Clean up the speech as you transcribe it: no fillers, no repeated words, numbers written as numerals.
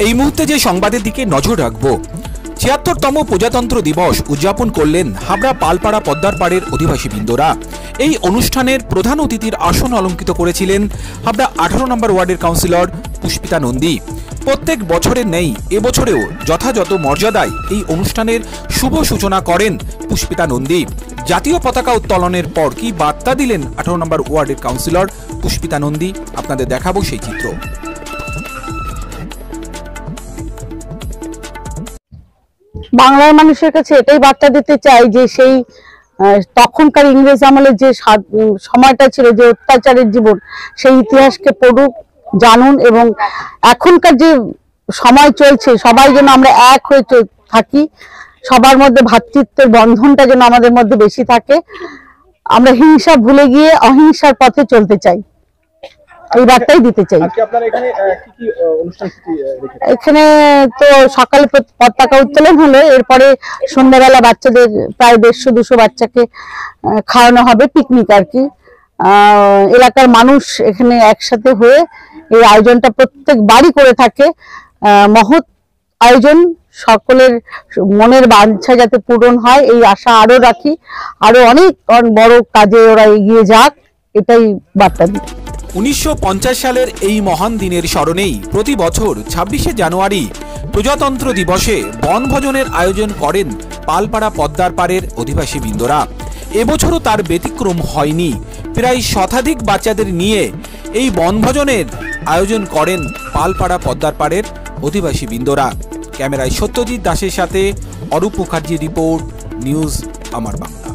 এই মুহূর্তে যে সংবাদের দিকে নজর রাখবো, ৭৬তম প্রজাতন্ত্র দিবস উদযাপন করলেন হাবড়া পালপাড়া পদ্মার পাড়ের অধিবাসী বৃন্দরা। এই অনুষ্ঠানের প্রধান অতিথির আসন অলঙ্কৃত করেছিলেন হাবড়া ১৮ নম্বর ওয়ার্ডের কাউন্সিলর পুষ্পিতা নন্দী। প্রত্যেক বছরের নেই এবছরেও যথাযথ মর্যাদায় এই অনুষ্ঠানের শুভ সূচনা করেন পুষ্পিতা নন্দী। জাতীয় পতাকা উত্তোলনের পর কি বার্তা দিলেন ১৮ নম্বর ওয়ার্ডের কাউন্সিলর পুষ্পিতা নন্দী, আপনাদের দেখাবো সেই চিত্র। বাংলার মানুষের কাছে এটাই বার্তা দিতে চাই যে সেই তখনকার ইংরেজ আমলের যে সময়টা ছিল, যে অত্যাচারের জীবন, সেই ইতিহাসকে পড়ুক, জানুন, এবং এখনকার যে সময় চলছে সবাই যেন আমরা এক হয়ে থাকি, সবার মধ্যে ভ্রাতৃত্বের বন্ধনটা যেন আমাদের মধ্যে বেশি থাকে, আমরা হিংসা ভুলে গিয়ে অহিংসার পথে চলতে চাই, এই বার্তাই দিতে চাই। এখানে তো সকালে পতাকা উত্তোলন হলো, এরপরে সন্ধ্যাবেলা বাচ্চাদের প্রায় ১৫০-২০০ বাচ্চাকে খাওয়ানো হবে, পিকনিক আর কি। এলাকার মানুষ এখানে একসাথে হয়ে এই আয়োজনটা প্রত্যেক বাড়ি করে থাকে। মহৎ আয়োজন, সকলের মনের বাঞ্ছা যাতে পূরণ হয় এই আশা আরো রাখি, আরো অনেক বড় কাজে ওরা এগিয়ে যাক, এটাই বার্তা দিই। ১৯৫০ সালের এই মহান দিনের স্মরণেই প্রতি বছর ২৬শে জানুয়ারি প্রজাতন্ত্র দিবসে বনভোজনের আয়োজন করেন পালপাড়া পদ্মার পাড়ের অধিবাসী বৃন্দরা। এবছরও তার ব্যতিক্রম হয়নি। প্রায় শতাধিক বাচ্চাদের নিয়ে এই বনভোজনের আয়োজন করেন পালপাড়া পদ্মার পাড়ের অধিবাসী বৃন্দরা। ক্যামেরায় সত্যজিৎ দাসের সাথে অরূপ মুখার্জি রিপোর্ট, নিউজ আমার বাংলা।